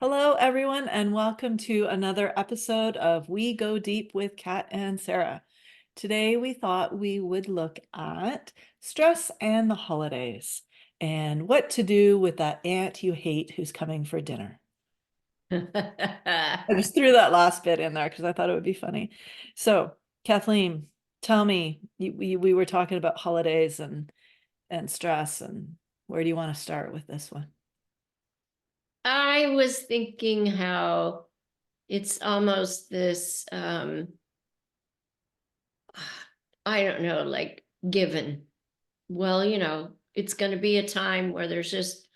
Hello, everyone, and welcome to another episode of We Go Deep with Kat and Sarah. Today, we thought we would look at stress and the holidays and what to do with that aunt you hate who's coming for dinner. I just threw that last bit in there because I thought it would be funny. So, Kathleen, tell me, we were talking about holidays and stress, and where do you want to start with this one? I was thinking how it's almost this, I don't know, like given. Well, it's going to be a time where there's just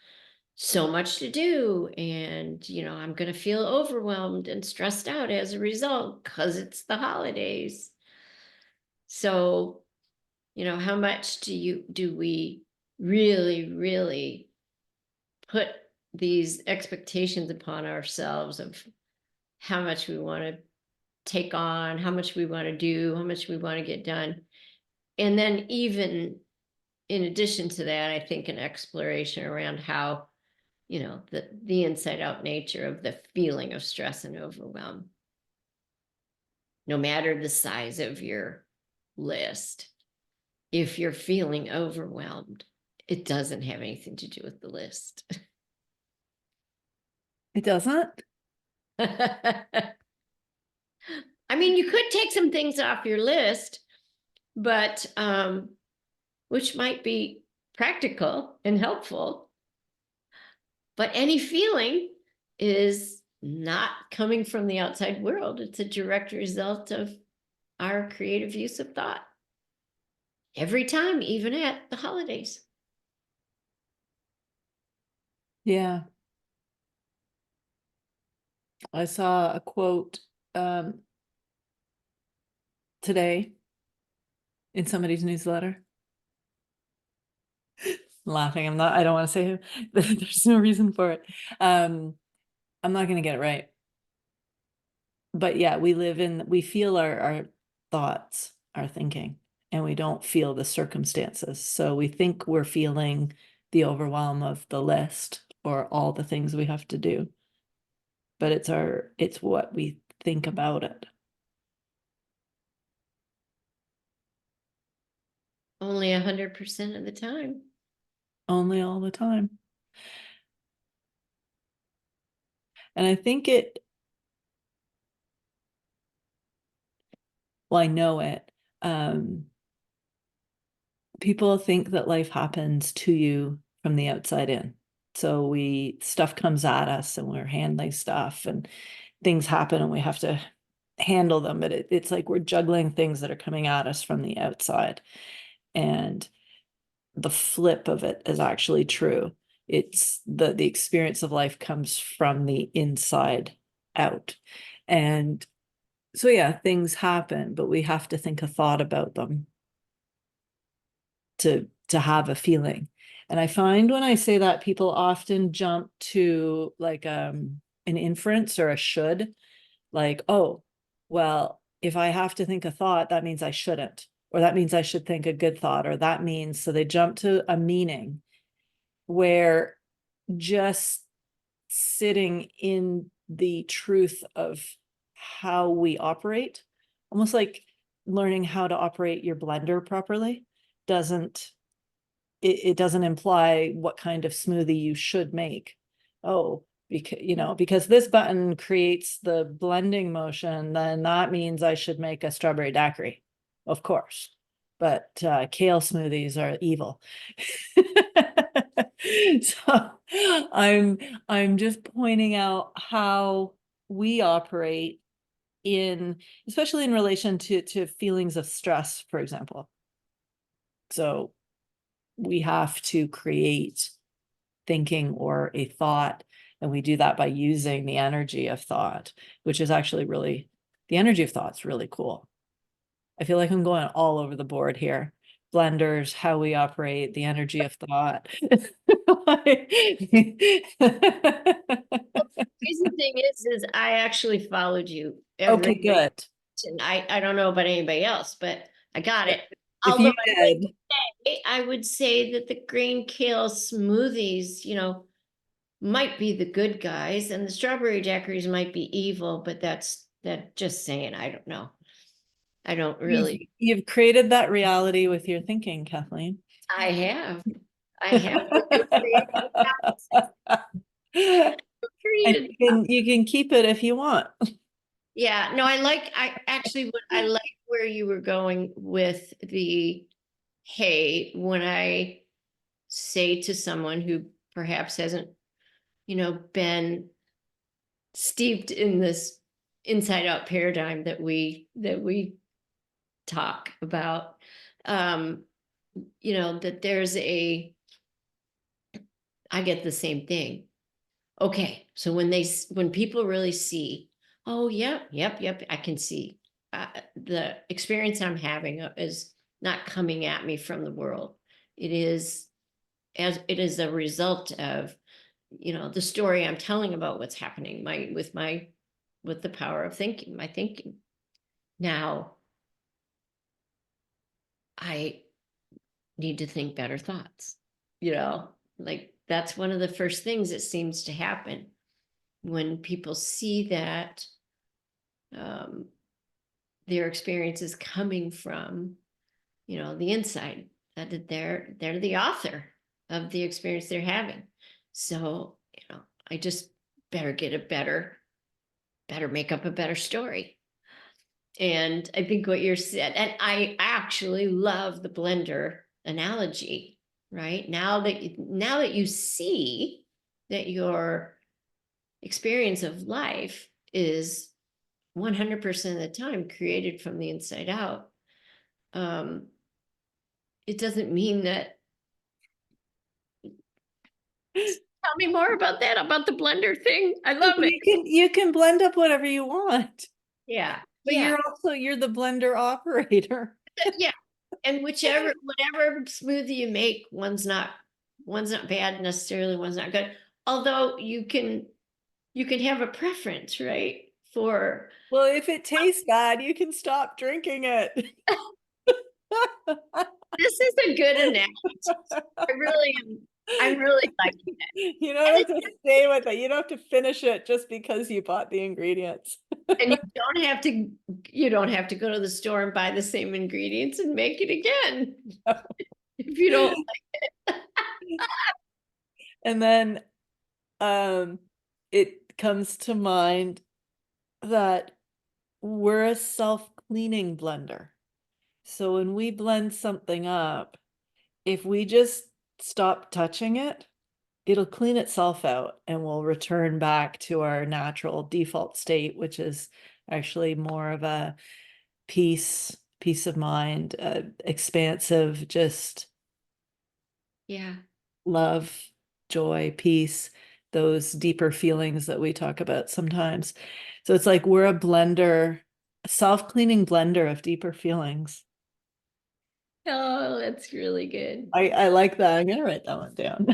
so much to do. And, I'm going to feel overwhelmed and stressed out as a result because it's the holidays. So, how much do we really, really put these expectations upon ourselves of how much we want to take on, how much we want to do, how much we want to get done. And then, even in addition to that, I think an exploration around how, the inside out nature of the feeling of stress and overwhelm, no matter the size of your list. If you're feeling overwhelmed, it doesn't have anything to do with the list. It doesn't? I mean, you could take some things off your list, but which might be practical and helpful. But any feeling is not coming from the outside world. It's a direct result of our creative use of thought. Every time, even at the holidays. Yeah. I saw a quote um, today in somebody's newsletter. Laughing. I don't want to say who. There's no reason for it. I'm not going to get it right. But yeah, we feel our thoughts, our thinking, and we don't feel the circumstances. So we think we're feeling the overwhelm of the list or all the things we have to do. But it's what we think about it. Only 100% of the time. Only all the time. And I think well, I know it. People think that life happens to you from the outside in. So stuff comes at us and we're handling stuff and things happen and we have to handle them. But it's like we're juggling things that are coming at us from the outside. And the flip of it is actually true. It's the experience of life comes from the inside out. And so yeah, things happen, but we have to think a thought about them to have a feeling. And I find when I say that, people often jump to like an inference or a should, like, oh, well, if I have to think a thought, that means I shouldn't, or that means I should think a good thought, or that means, so they jump to a meaning where just sitting in the truth of how we operate, almost like learning how to operate your blender properly, doesn't it doesn't imply what kind of smoothie you should make. Oh, because this button creates the blending motion, then that means I should make a strawberry daiquiri, of course. But kale smoothies are evil. So I'm just pointing out how we operate especially in relation to feelings of stress, for example. So we have to create thinking or a thought, and we do that by using the energy of thought, which is actually the energy of thought's really cool. I feel like I'm going all over the board here. Blenders, how we operate, the energy of thought. Crazy thing is I actually followed you Okay, every, good. and I don't know about anybody else, but I got it. If Although you did, I would say that the green kale smoothies, might be the good guys and the strawberry daiquiris might be evil, but that's just saying, I don't know. I don't really. You've created that reality with your thinking, Kathleen. I have. I have. And Created. you can keep it if you want. Yeah, no, I actually, what I like where you were going with the, hey, when I say to someone who perhaps hasn't, been steeped in this inside out paradigm that we talk about, that I get the same thing. Okay, so when people really see, oh, yep, I can see the experience I'm having is not coming at me from the world. It is a result of, the story I'm telling about what's happening with the power of thinking, my thinking. Now, I need to think better thoughts, like that's one of the first things that seems to happen when people see that their experience is coming from, the inside, that they're the author of the experience they're having. So, I just better make up a better story. And I think what you're said, and I actually love the blender analogy, right? Now that you see that your experience of life is 100% of the time created from the inside out, it doesn't mean that. Tell me more about that, about the blender thing. I love it. You can blend up whatever you want. Yeah. But Yeah. you're the blender operator. Yeah. And whatever smoothie you make, one's not bad necessarily, one's not good. Although you can have a preference, right? For Well, if it tastes bad, you can stop drinking it. this is a good analogy. I'm really liking it. You don't have to stay with it. You don't have to finish it just because you bought the ingredients. And you don't have to go to the store and buy the same ingredients and make it again. If you don't like it. And then it comes to mind that we're a self-cleaning blender. So when we blend something up, if we just stop touching it, it'll clean itself out and we'll return back to our natural default state, which is actually more of a peace of mind, expansive, just Yeah. love, joy, peace, those deeper feelings that we talk about sometimes. So it's like we're a blender, a self-cleaning blender of deeper feelings. Oh, that's really good. I like that. I'm gonna write that one down.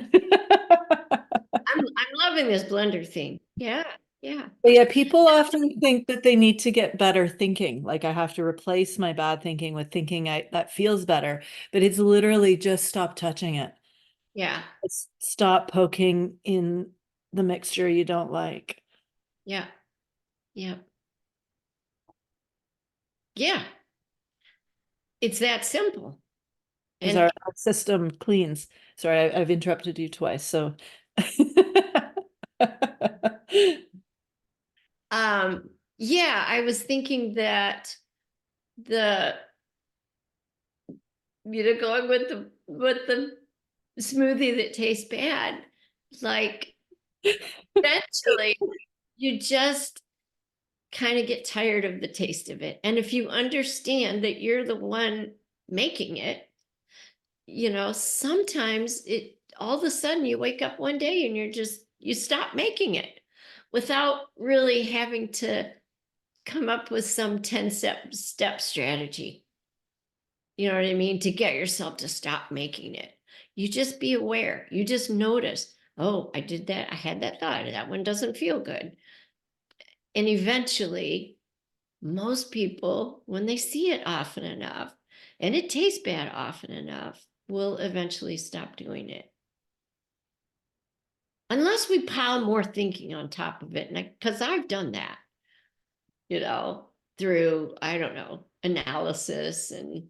I'm loving this blender thing. Yeah. Yeah. But yeah, people often think that they need to get better thinking. Like I have to replace my bad thinking with thinking that feels better. But it's literally just stop touching it. Yeah. Stop poking in the mixture you don't like. Yeah. Yeah. Yeah. It's that simple. Because And our system cleans. Sorry, I've interrupted you twice. So yeah, I was thinking that the going with the smoothie that tastes bad, like eventually you just kind of get tired of the taste of it. And if you understand that you're the one making it, sometimes it all of a sudden you wake up one day and you stop making it without really having to come up with some 10-step strategy. You know what I mean? To get yourself to stop making it. You just be aware. You just notice, oh, I did that. I had that thought. That one doesn't feel good. And eventually, most people, when they see it often enough and it tastes bad often enough, will eventually stop doing it. unless we pile more thinking on top of it. And because I've done that, you know, through, I don't know, analysis and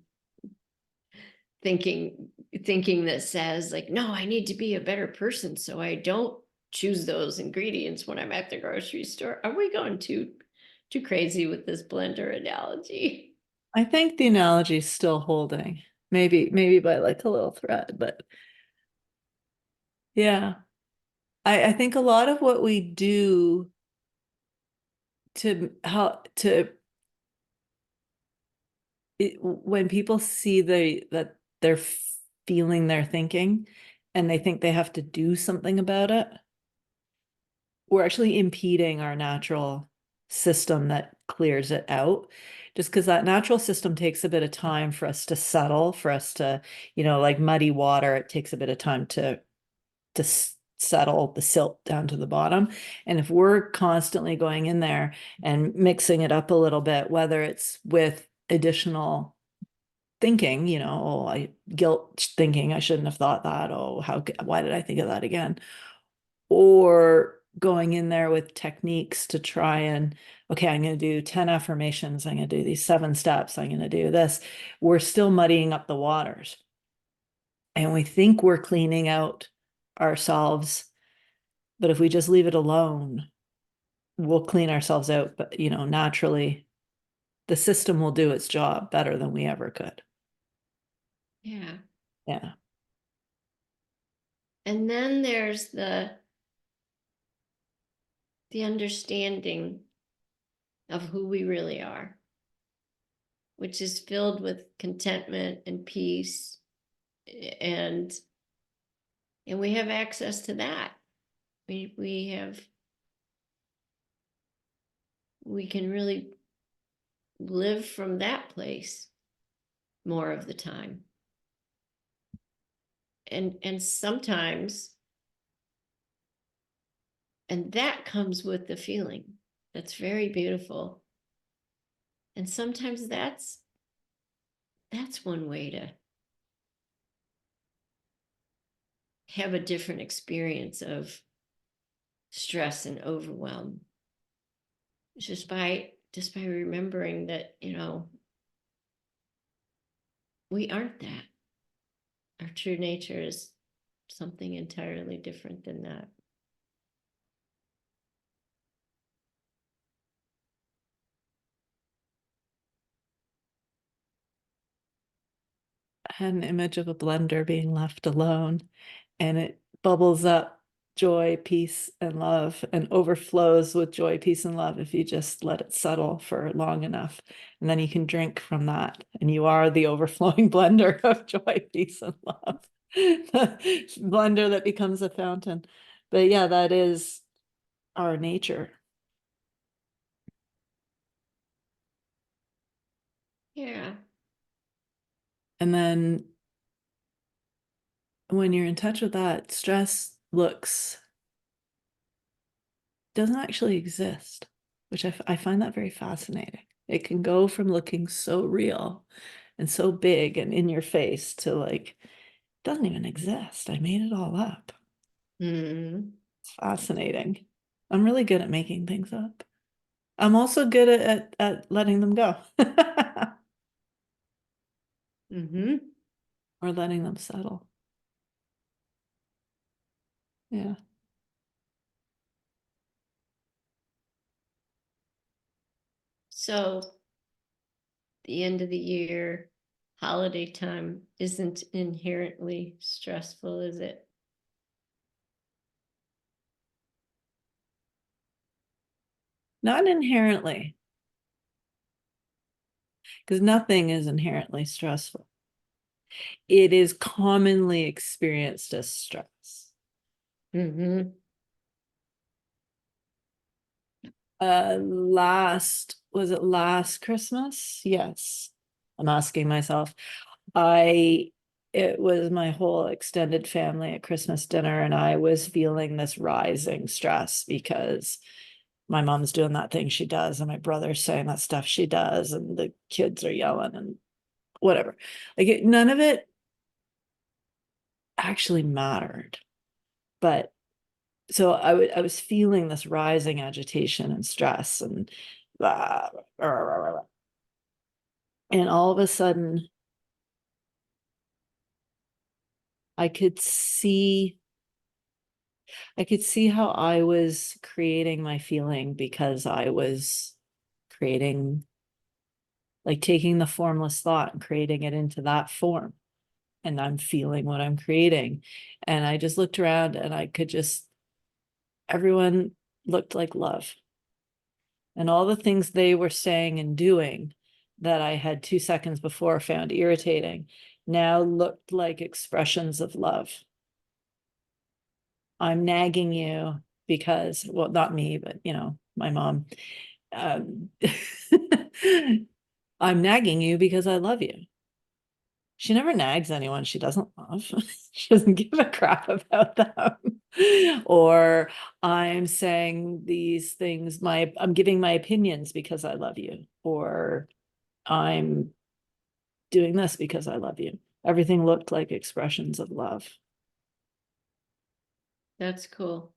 thinking that says like, no, I need to be a better person, so I don't choose those ingredients when I'm at the grocery store. Are we going too crazy with this blender analogy? I think the analogy is still holding, maybe by like a little thread, but yeah. I think a lot of what we do to help to when people see that they're feeling their thinking and they think they have to do something about it, we're actually impeding our natural system that clears it out. Just because that natural system takes a bit of time for us to settle, for us to, like muddy water, it takes a bit of time to settle the silt down to the bottom. And if we're constantly going in there and mixing it up a little bit, whether it's with additional thinking, guilt thinking, I shouldn't have thought that. Oh, why did I think of that again? Or going in there with techniques to try and, okay, I'm going to do 10 affirmations. I'm going to do these 7 steps. I'm going to do this. We're still muddying up the waters. And we think we're cleaning out ourselves. But if we just leave it alone, we'll clean ourselves out. But, naturally, the system will do its job better than we ever could. Yeah. Yeah. And then there's the understanding of who we really are, which is filled with contentment and peace, and we have access to that. We can really live from that place more of the time. And sometimes, and that comes with the feeling. That's very beautiful. And sometimes that's one way to have a different experience of stress and overwhelm. Just by remembering that, we aren't that. Our true nature is something entirely different than that. I had an image of a blender being left alone, and it bubbles up joy, peace, and love, and overflows with joy, peace, and love if you just let it settle for long enough. And then you can drink from that, and you are the overflowing blender of joy, peace, and love. The blender that becomes a fountain. But yeah, that is our nature. Yeah. And then when you're in touch with that, stress doesn't actually exist, which I find that very fascinating. It can go from looking so real and so big and in your face to like, doesn't even exist. I made it all up. Mm-hmm. It's fascinating. I'm really good at making things up. I'm also good at letting them go Mm-hmm. or letting them settle. Yeah. So the end of the year, holiday time isn't inherently stressful, is it? Not inherently, because nothing is inherently stressful. It is commonly experienced as stress. Mm-hmm. Was it last Christmas? Yes. I'm asking myself. It was my whole extended family at Christmas dinner, and I was feeling this rising stress because my mom's doing that thing she does, and my brother's saying that stuff she does, and the kids are yelling and whatever. None of it actually mattered. But so I was feeling this rising agitation and stress and blah, blah, blah, blah, blah. And all of a sudden I could see how I was creating my feeling, because I was creating, like taking the formless thought and creating it into that form. And I'm feeling what I'm creating. And I just looked around and I could just, everyone looked like love. And all the things they were saying and doing that I had 2 seconds before found irritating now looked like expressions of love. I'm nagging you because, well, not me, but my mom. Um, I'm nagging you because I love you. She never nags anyone she doesn't love. She doesn't give a crap about them. Or I'm saying these things, I'm giving my opinions because I love you. Or I'm doing this because I love you. Everything looked like expressions of love. That's cool.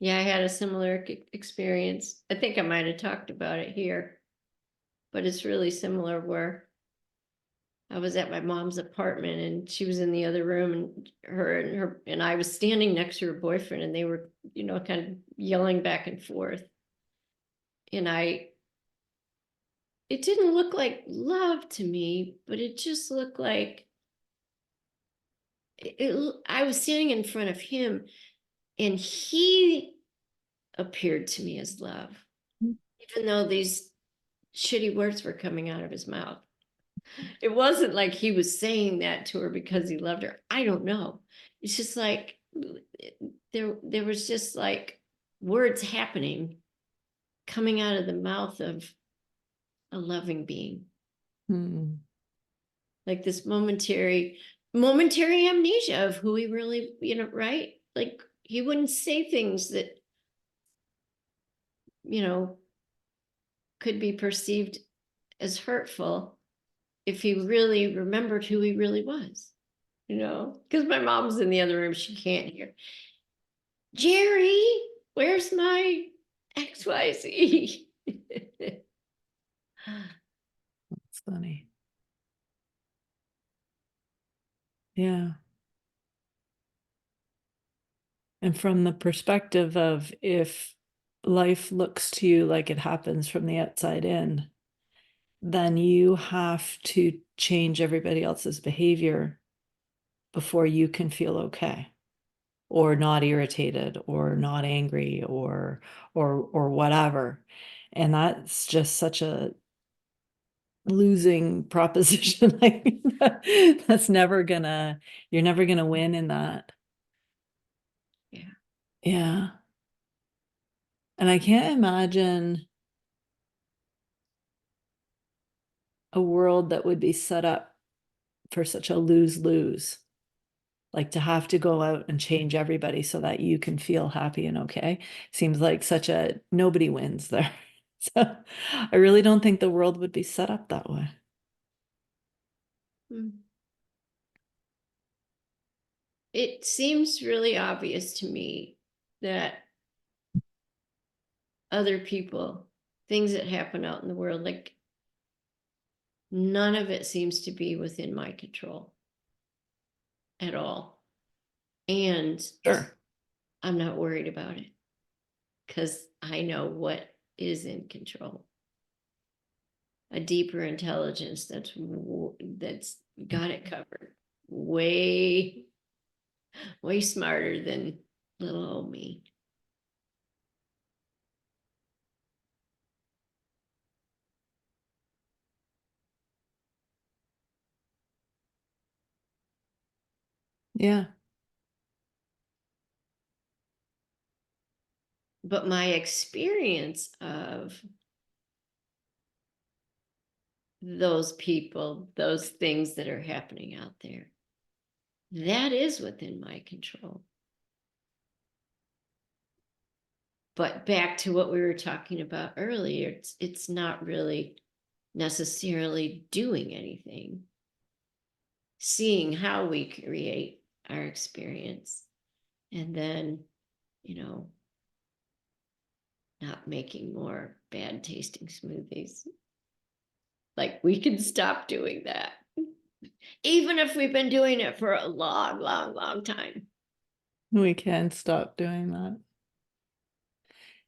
Yeah, I had a similar experience. I think I might have talked about it here, but it's really similar where I was at my mom's apartment and she was in the other room, and her and I was standing next to her boyfriend, and they were, kind of yelling back and forth. And it didn't look like love to me, but it just looked like I was standing in front of him and he appeared to me as love, even though these shitty words were coming out of his mouth. It wasn't like he was saying that to her because he loved her. I don't know. It's just like there was just like words happening coming out of the mouth of a loving being. Hmm. Like this momentary amnesia of who he really, right? Like he wouldn't say things that, you know, could be perceived as hurtful if he really remembered who he really was, because my mom's in the other room, she can't hear. Jerry, where's my XYZ? It's funny. Yeah. And from the perspective of, if life looks to you like it happens from the outside in, then you have to change everybody else's behavior before you can feel okay, or not irritated, or not angry, or whatever. And that's just such a losing proposition. Like, that's never gonna, you're never gonna win in that. Yeah. Yeah. And I can't imagine a world that would be set up for such a lose-lose. Like, to have to go out and change everybody so that you can feel happy and okay seems like such a, nobody wins there. So I really don't think the world would be set up that way. It seems really obvious to me that other people, things that happen out in the world, like none of it seems to be within my control at all. And Sure. I'm not worried about it because I know what is in control. A deeper intelligence that's got it covered. Way, way smarter than little old me. Yeah. But my experience of those people, those things that are happening out there, that is within my control. But back to what we were talking about earlier, it's not really necessarily doing anything. seeing how we create our experience, and then, you know, not making more bad tasting smoothies. Like, we can stop doing that. Even if we've been doing it for a long, long, long time. We can stop doing that.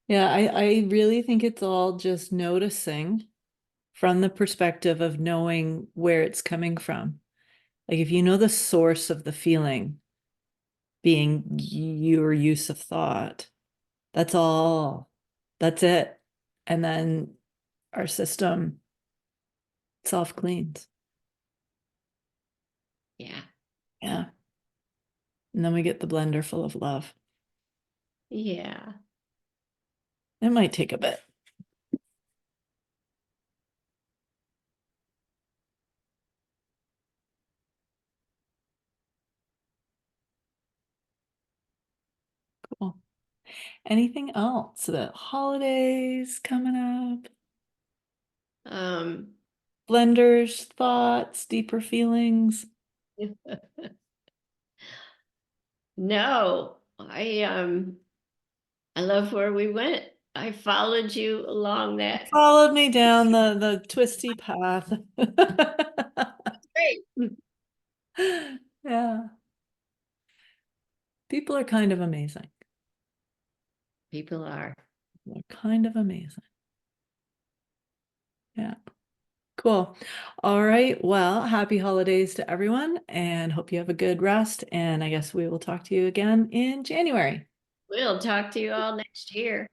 Yeah, I really think it's all just noticing from the perspective of knowing where it's coming from. Like if you know the source of the feeling being your use of thought, that's all. That's it. And then our system self cleans. Yeah. Yeah. And then we get the blender full of love. Yeah. It might take a bit. Cool. Anything else about holidays coming up? Blenders, thoughts, deeper feelings? No, I love where we went. I followed you along that. Followed me down the twisty path. Great. Yeah. People are kind of amazing. People are. They're kind of amazing. Yeah. Cool. All right. Well, happy holidays to everyone and hope you have a good rest. And I guess we will talk to you again in January. We'll talk to you all next year.